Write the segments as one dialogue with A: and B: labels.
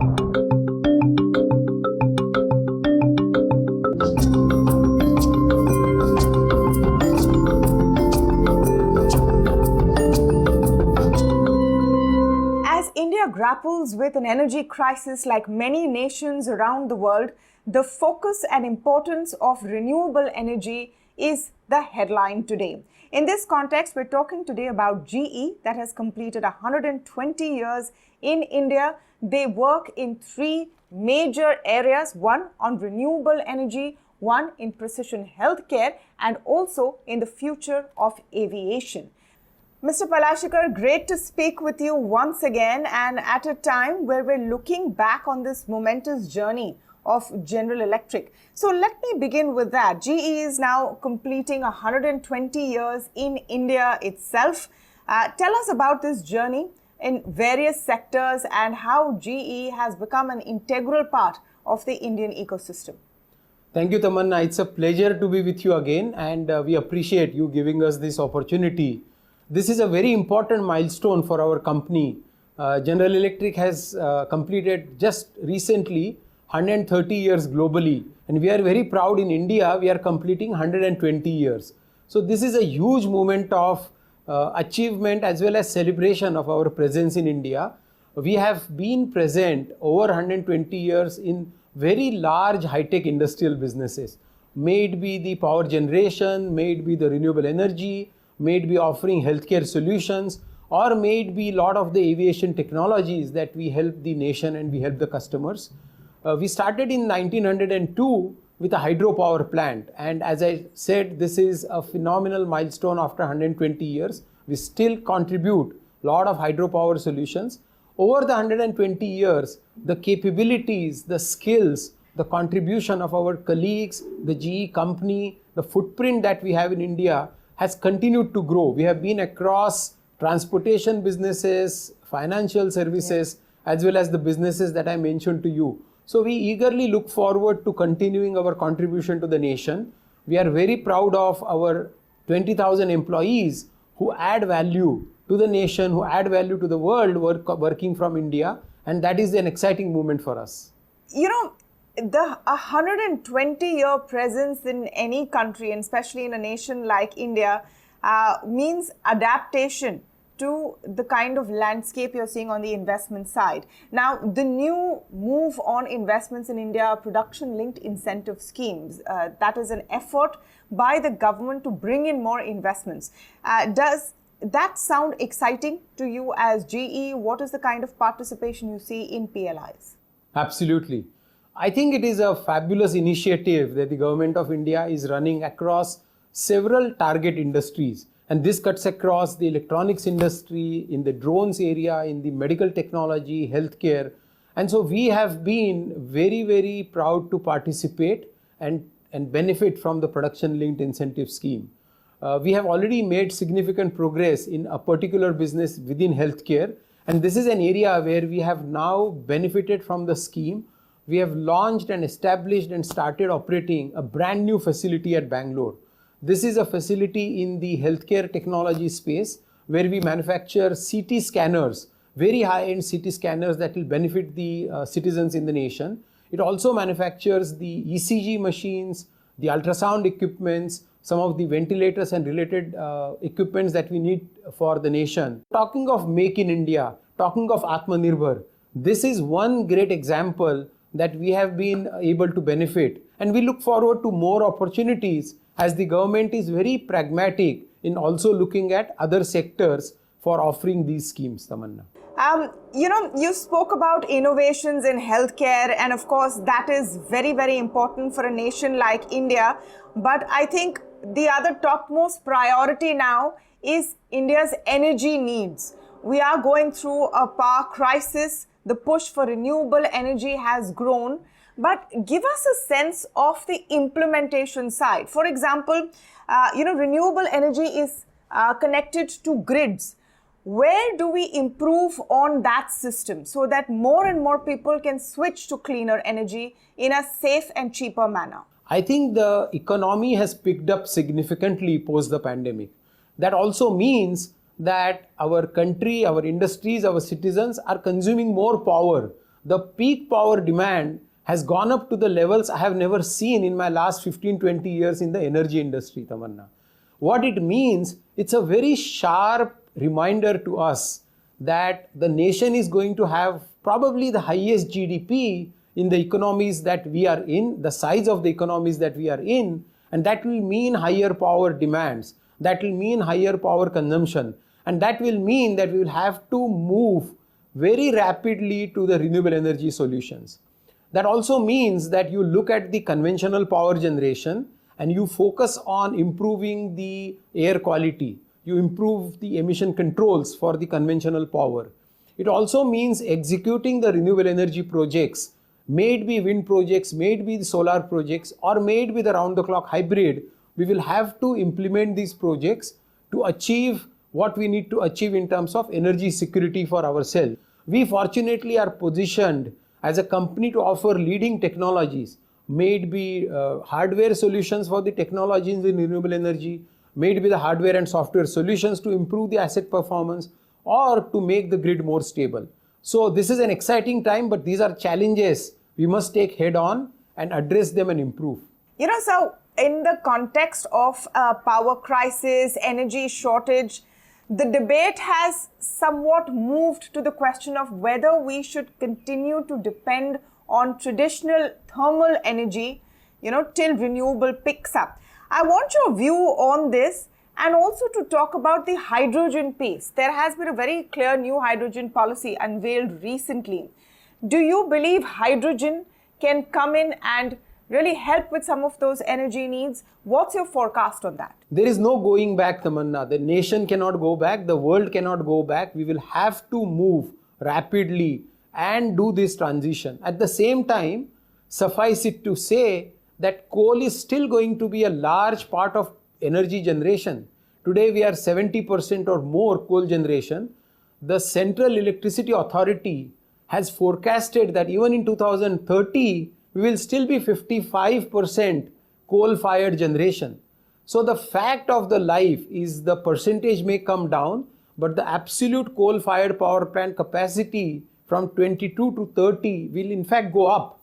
A: As India grapples with an energy crisis like many nations around the world, the focus and importance of renewable energy is the headline today. In this context, we're talking today about GE that has completed 120 years in India. They work in three major areas, one on renewable energy, one in precision healthcare, and also in the future of aviation. Mr. Palashikar, great to speak with you once again, and at a time where we're looking back on this momentous journey of General Electric. So let me begin with that. GE is now completing 120 years in India itself. Tell us about this journey in various sectors and how GE has become an integral part of the Indian ecosystem.
B: Thank you, Tamanna. It's a pleasure to be with you again, and we appreciate you giving us this opportunity. This is a very important milestone for our company. General Electric has completed just recently 130 years globally, and we are very proud in India. We are completing 120 years. So this is a huge moment of achievement as well as celebration of our presence in India. We have been present over 120 years in very large high-tech industrial businesses, may it be the power generation, may it be the renewable energy, may it be offering healthcare solutions, or may it be a lot of the aviation technologies that we help the nation and we help the customers. We started in 1902 with a hydropower plant, and as I said, this is a phenomenal milestone. After 120 years, we still contribute a lot of hydropower solutions. Over the 120 years, the capabilities, the skills, the contribution of our colleagues, the GE company, the footprint that we have in India has continued to grow. We have been across transportation businesses, financial services, as well as the businesses that I mentioned to you. So we eagerly look forward to continuing our contribution to the nation. We are very proud of our 20,000 employees who add value to the nation, who add value to the world, working from India, and that is an exciting moment for us.
A: You know, the 120-year presence in any country, and especially in a nation like India, means adaptation to the kind of landscape you're seeing on the investment side. Now, the new move on investments in India are production-linked incentive schemes. That is an effort by the government to bring in more investments. Does that sound exciting to you as GE? What is the kind of participation you see in PLIs?
B: Absolutely. I think it is a fabulous initiative that the government of India is running across several target industries. And this cuts across the electronics industry, in the drones area, in the medical technology, healthcare. And so we have been very, very proud to participate and benefit from the production-linked incentive scheme. We have already made significant progress in a particular business within healthcare. And this is an area where we have now benefited from the scheme. We have launched and established and started operating a brand new facility at Bangalore. This is a facility in the healthcare technology space where we manufacture CT scanners, very high-end CT scanners that will benefit the citizens in the nation. It also manufactures the ECG machines, the ultrasound equipments, some of the ventilators and related equipments that we need for the nation. Talking of Make in India, talking of Atmanirbhar, this is one great example that we have been able to benefit. And we look forward to more opportunities as the government is very pragmatic in also looking at other sectors for offering these schemes, Tamanna.
A: You know, you spoke about innovations in healthcare, and of course, that is very, very important for a nation like India. But I think the other topmost priority now is India's energy needs. We are going through a power crisis. The push for renewable energy has grown. But give us a sense of the implementation side. For example, renewable energy is connected to grids. Where do we improve on that system so that more and more people can switch to cleaner energy in a safe and cheaper manner?
B: I think the economy has picked up significantly post the pandemic. That also means that our country, our industries, our citizens are consuming more power. The peak power demand has gone up to the levels I have never seen in my last 15-20 years in the energy industry, Tamanna. What it means, it's a very sharp reminder to us that the nation is going to have probably the highest GDP in the economies that we are in, the size of the economies that we are in, and that will mean higher power demands, that will mean higher power consumption, and that will mean that we will have to move very rapidly to the renewable energy solutions. That also means that you look at the conventional power generation and you focus on improving the air quality, you improve the emission controls for the conventional power. It also means executing the renewable energy projects, may it be wind projects, may it be the solar projects, or may it be the round-the-clock hybrid. We will have to implement these projects to achieve what we need to achieve in terms of energy security for ourselves. We fortunately are positioned as a company to offer leading technologies, may it be hardware solutions for the technologies in renewable energy, may it be the hardware and software solutions to improve the asset performance or to make the grid more stable. So this is an exciting time, but these are challenges we must take head on and address them and improve.
A: So in the context of power crisis, energy shortage, the debate has somewhat moved to the question of whether we should continue to depend on traditional thermal energy, till renewable picks up. I want your view on this and also to talk about the hydrogen piece. There has been a very clear new hydrogen policy unveiled recently. Do you believe hydrogen can come in and really help with some of those energy needs? What's your forecast on that?
B: There is no going back, Tamanna. The nation cannot go back. The world cannot go back. We will have to move rapidly and do this transition. At the same time, suffice it to say that coal is still going to be a large part of energy generation. Today we are 70% or more coal generation. The Central Electricity Authority has forecasted that even in 2030, we will still be 55% coal-fired generation. So the fact of the life is the percentage may come down, but the absolute coal-fired power plant capacity from 22 to 30 will in fact go up,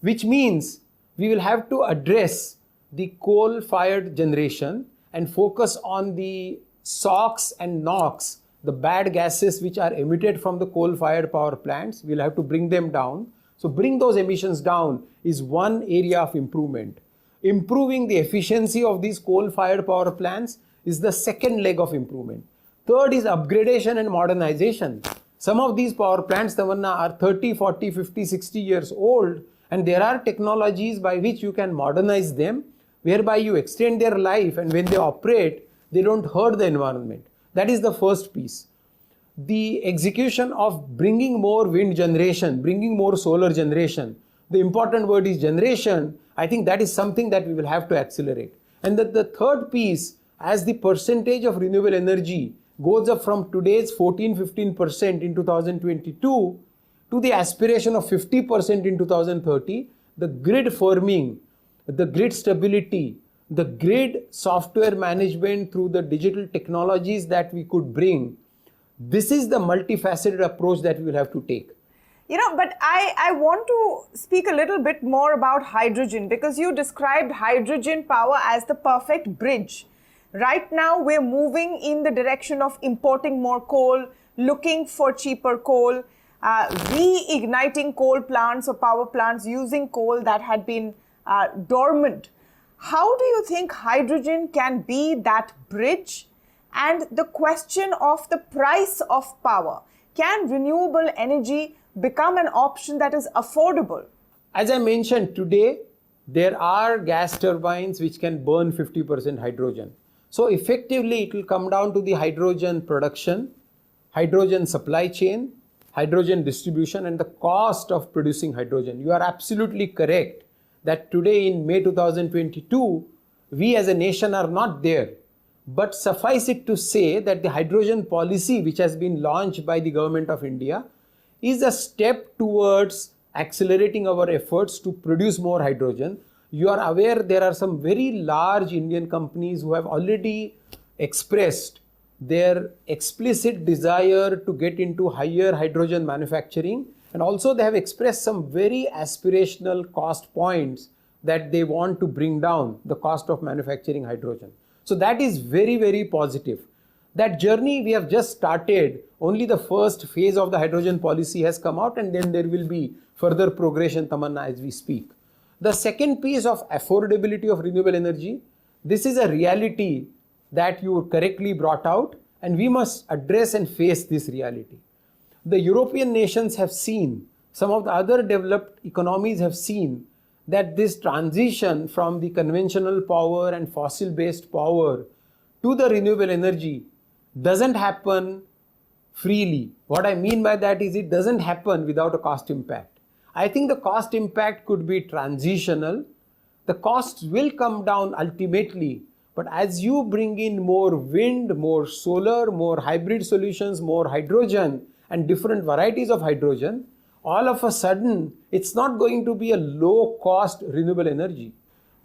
B: which means we will have to address the coal-fired generation and focus on the SOx and NOx, the bad gases which are emitted from the coal-fired power plants. We'll have to bring them down. So bring those emissions down is one area of improvement. Improving the efficiency of these coal-fired power plants is the second leg of improvement. Third is upgradation and modernization. Some of these power plants, Tamanna, are 30, 40, 50, 60 years old, and there are technologies by which you can modernize them, whereby you extend their life, and when they operate, they don't hurt the environment. That is the first piece. The execution of bringing more wind generation, bringing more solar generation. The important word is generation. I think that is something that we will have to accelerate. And the third piece, as the percentage of renewable energy goes up from today's 14-15% in 2022 to the aspiration of 50% in 2030, the grid firming, the grid stability, the grid software management through the digital technologies that we could bring, this is the multifaceted approach that we will have to take.
A: But I want to speak a little bit more about hydrogen, because you described hydrogen power as the perfect bridge. Right now, we're moving in the direction of importing more coal, looking for cheaper coal, reigniting coal plants or power plants using coal that had been dormant. How do you think hydrogen can be that bridge? And the question of the price of power. Can renewable energy become an option that is affordable?
B: As I mentioned today, there are gas turbines which can burn 50% hydrogen. So effectively, it will come down to the hydrogen production, hydrogen supply chain, hydrogen distribution, and the cost of producing hydrogen. You are absolutely correct that today in May 2022, we as a nation are not there. But suffice it to say that the hydrogen policy which has been launched by the Government of India is a step towards accelerating our efforts to produce more hydrogen. You are aware there are some very large Indian companies who have already expressed their explicit desire to get into higher hydrogen manufacturing, And also they have expressed some very aspirational cost points that they want to bring down the cost of manufacturing hydrogen. So that is very, very positive. That journey we have just started. Only the first phase of the hydrogen policy has come out, and then there will be further progression, Tamanna, as we speak. The second piece of affordability of renewable energy, this is a reality that you correctly brought out, and we must address and face this reality. The European nations have seen, some of the other developed economies have seen that this transition from the conventional power and fossil-based power to the renewable energy doesn't happen freely. What I mean by that is it doesn't happen without a cost impact. I think the cost impact could be transitional. The costs will come down ultimately, but as you bring in more wind, more solar, more hybrid solutions, more hydrogen and different varieties of hydrogen, all of a sudden it's not going to be a low cost renewable energy.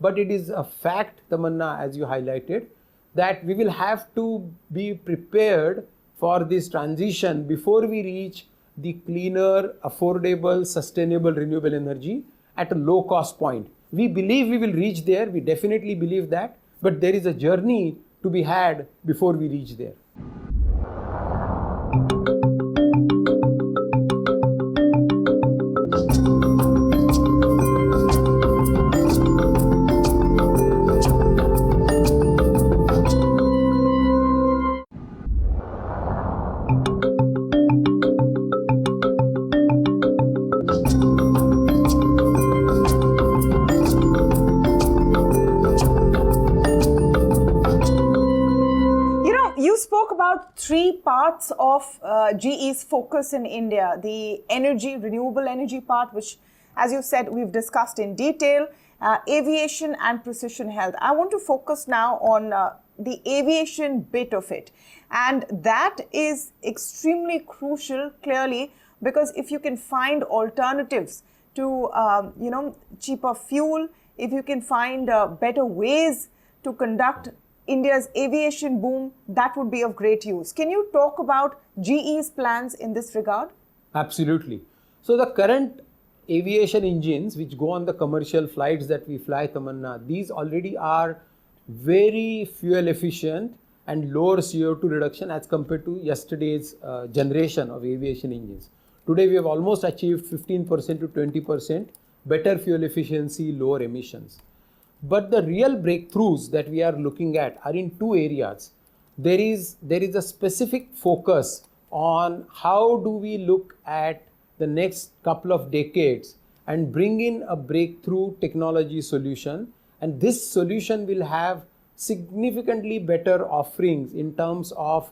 B: But it is a fact, Tamanna, as you highlighted, that we will have to be prepared for this transition before we reach the cleaner, affordable, sustainable renewable energy at a low cost point. We believe we will reach there, we definitely believe that, but there is a journey to be had before we reach there.
A: You spoke about three parts of GE's focus in India: the energy, renewable energy part, which, as you said, we've discussed in detail, aviation and precision health. I want to focus now on the aviation bit of it. And that is extremely crucial, clearly, because if you can find alternatives to, cheaper fuel, if you can find better ways to conduct India's aviation boom, that would be of great use. Can you talk about GE's plans in this regard?
B: Absolutely. So the current aviation engines which go on the commercial flights that we fly, Tamanna, these already are very fuel efficient and lower CO2 reduction as compared to yesterday's generation of aviation engines. Today we have almost achieved 15% to 20% better fuel efficiency, lower emissions. But the real breakthroughs that we are looking at are in two areas. There is a specific focus on how do we look at the next couple of decades and bring in a breakthrough technology solution. And this solution will have significantly better offerings in terms of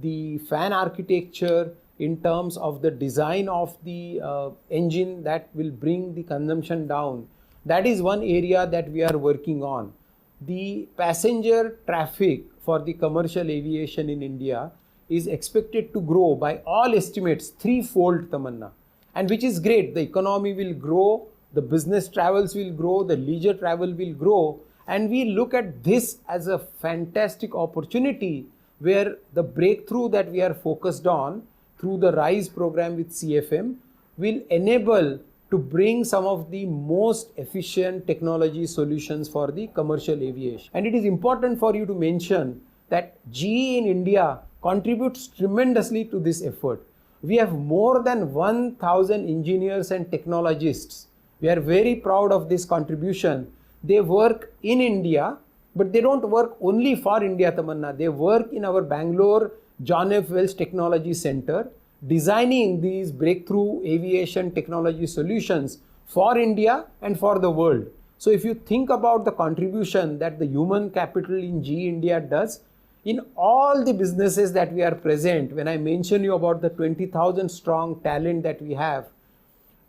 B: the fan architecture, in terms of the design of the engine that will bring the consumption down. That is one area that we are working on. The passenger traffic for the commercial aviation in India is expected to grow by all estimates threefold, Tamanna, and which is great. The economy will grow, the business travels will grow, the leisure travel will grow, and we look at this as a fantastic opportunity where the breakthrough that we are focused on through the RISE program with CFM will enable to bring some of the most efficient technology solutions for the commercial aviation. And it is important for you to mention that GE in India contributes tremendously to this effort. We have more than 1,000 engineers and technologists. We are very proud of this contribution. They work in India, but they don't work only for India, Tamanna. They work in our Bangalore John F. Wells Technology Center, designing these breakthrough aviation technology solutions for India and for the world. So if you think about the contribution that the human capital in GE India does, in all the businesses that we are present, when I mention you about the 20,000 strong talent that we have,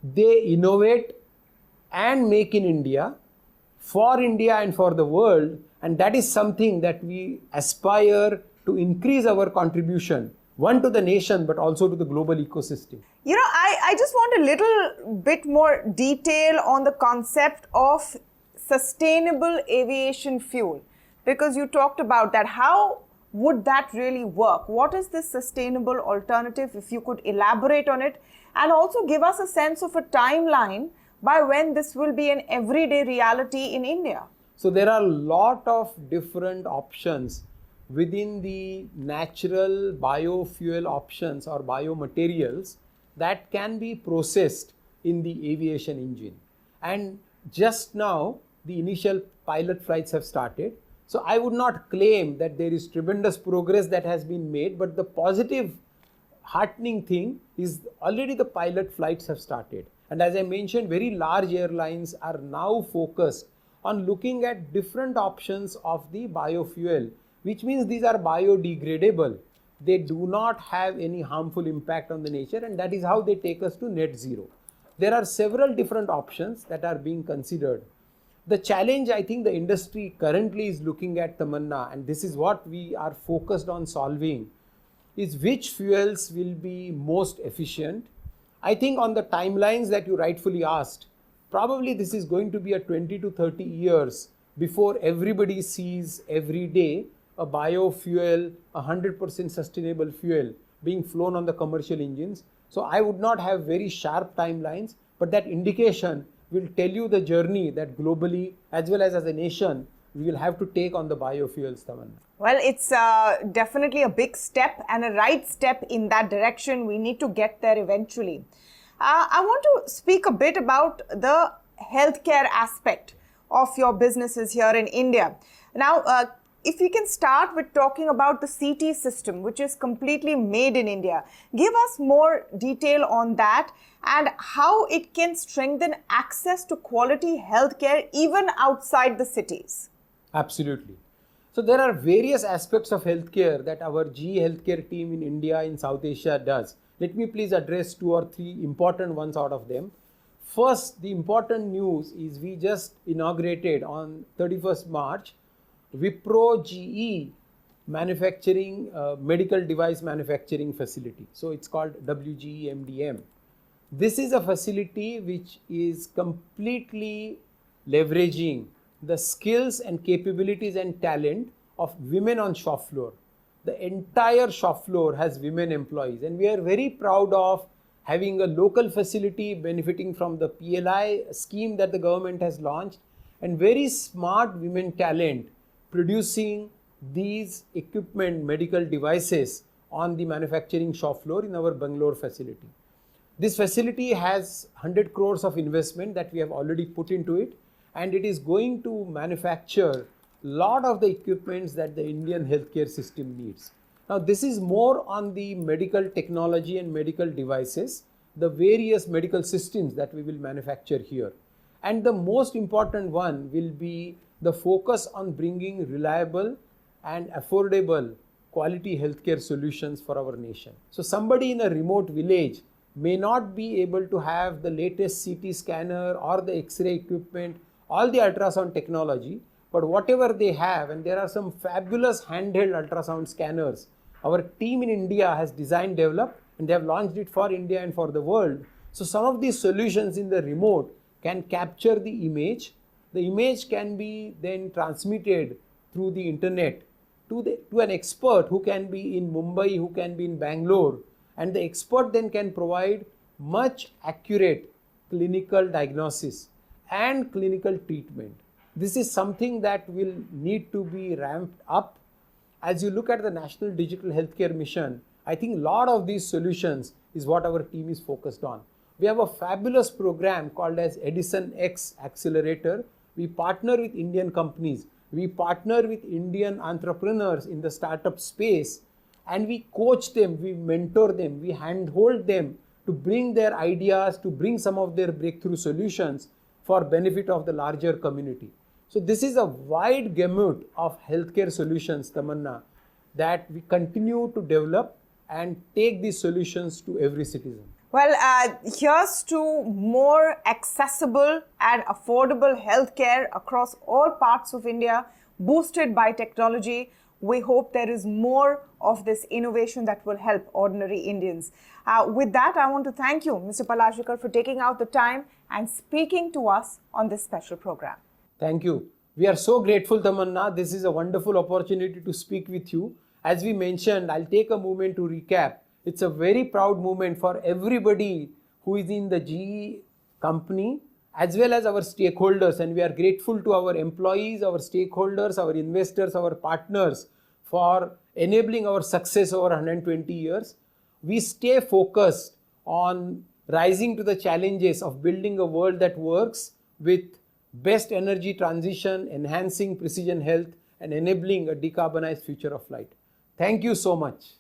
B: they innovate and make in India, for India and for the world, and that is something that we aspire to increase our contribution, one to the nation, but also to the global ecosystem.
A: I just want a little bit more detail on the concept of sustainable aviation fuel, because you talked about that. How would that really work? What is this sustainable alternative? If you could elaborate on it and also give us a sense of a timeline by when this will be an everyday reality in India.
B: So there are a lot of different options within the natural biofuel options or biomaterials that can be processed in the aviation engine. And just now, the initial pilot flights have started. So I would not claim that there is tremendous progress that has been made, but the positive heartening thing is already the pilot flights have started. And as I mentioned, very large airlines are now focused on looking at different options of the biofuel, which means these are biodegradable. They do not have any harmful impact on the nature, and that is how they take us to net zero. There are several different options that are being considered. The challenge I think the industry currently is looking at, Tamanna, and this is what we are focused on solving, is which fuels will be most efficient. I think on the timelines that you rightfully asked, probably this is going to be a 20 to 30 years before everybody sees every day a biofuel, 100% sustainable fuel being flown on the commercial engines. So I would not have very sharp timelines, but that indication will tell you the journey that globally as well as a nation we will have to take on the biofuels, Tamanna.
A: Well, it's definitely a big step and a right step in that direction. We need to get there eventually. I want to speak a bit about the healthcare aspect of your businesses here in India. Now, if we can start with talking about the CT system, which is completely made in India. Give us more detail on that and how it can strengthen access to quality healthcare even outside the cities.
B: Absolutely. So there are various aspects of healthcare that our GE healthcare team in India, in South Asia does. Let me please address 2 or 3 important ones out of them. First, the important news is we just inaugurated on 31st March Wipro GE manufacturing medical device manufacturing facility. So it's called WGEMDM. This is a facility which is completely leveraging the skills and capabilities and talent of women on shop floor. The entire shop floor has women employees, and we are very proud of having a local facility benefiting from the PLI scheme that the government has launched, and very smart women talent producing these equipment, medical devices on the manufacturing shop floor in our Bangalore facility. This facility has 100 crores of investment that we have already put into it, and it is going to manufacture a lot of the equipments that the Indian healthcare system needs. Now, this is more on the medical technology and medical devices, the various medical systems that we will manufacture here. And the most important one will be the focus on bringing reliable and affordable quality healthcare solutions for our nation. So somebody in a remote village may not be able to have the latest CT scanner or the X-ray equipment, all the ultrasound technology, but whatever they have, and there are some fabulous handheld ultrasound scanners, our team in India has designed, developed, and they have launched it for India and for the world. So some of these solutions in the remote can capture the image. The image can be then transmitted through the internet to an expert who can be in Mumbai, who can be in Bangalore, and the expert then can provide much accurate clinical diagnosis and clinical treatment. This is something that will need to be ramped up. As you look at the National Digital Healthcare Mission, I think a lot of these solutions is what our team is focused on. We have a fabulous program called as Edison X Accelerator. We partner with Indian companies. We partner with Indian entrepreneurs in the startup space, and we coach them, we mentor them, we handhold them to bring their ideas, to bring some of their breakthrough solutions for benefit of the larger community. So this is a wide gamut of healthcare solutions, Tamanna, that we continue to develop and take these solutions to every citizen.
A: Well, here's to more accessible and affordable healthcare across all parts of India, boosted by technology. We hope there is more of this innovation that will help ordinary Indians. With that, I want to thank you, Mr. Palashikar, for taking out the time and speaking to us on this special program.
B: Thank you. We are so grateful, Tamanna. This is a wonderful opportunity to speak with you. As we mentioned, I'll take a moment to recap. It's a very proud moment for everybody who is in the GE company as well as our stakeholders, and we are grateful to our employees, our stakeholders, our investors, our partners for enabling our success over 120 years. We stay focused on rising to the challenges of building a world that works with best energy transition, enhancing precision health, and enabling a decarbonized future of flight. Thank you so much.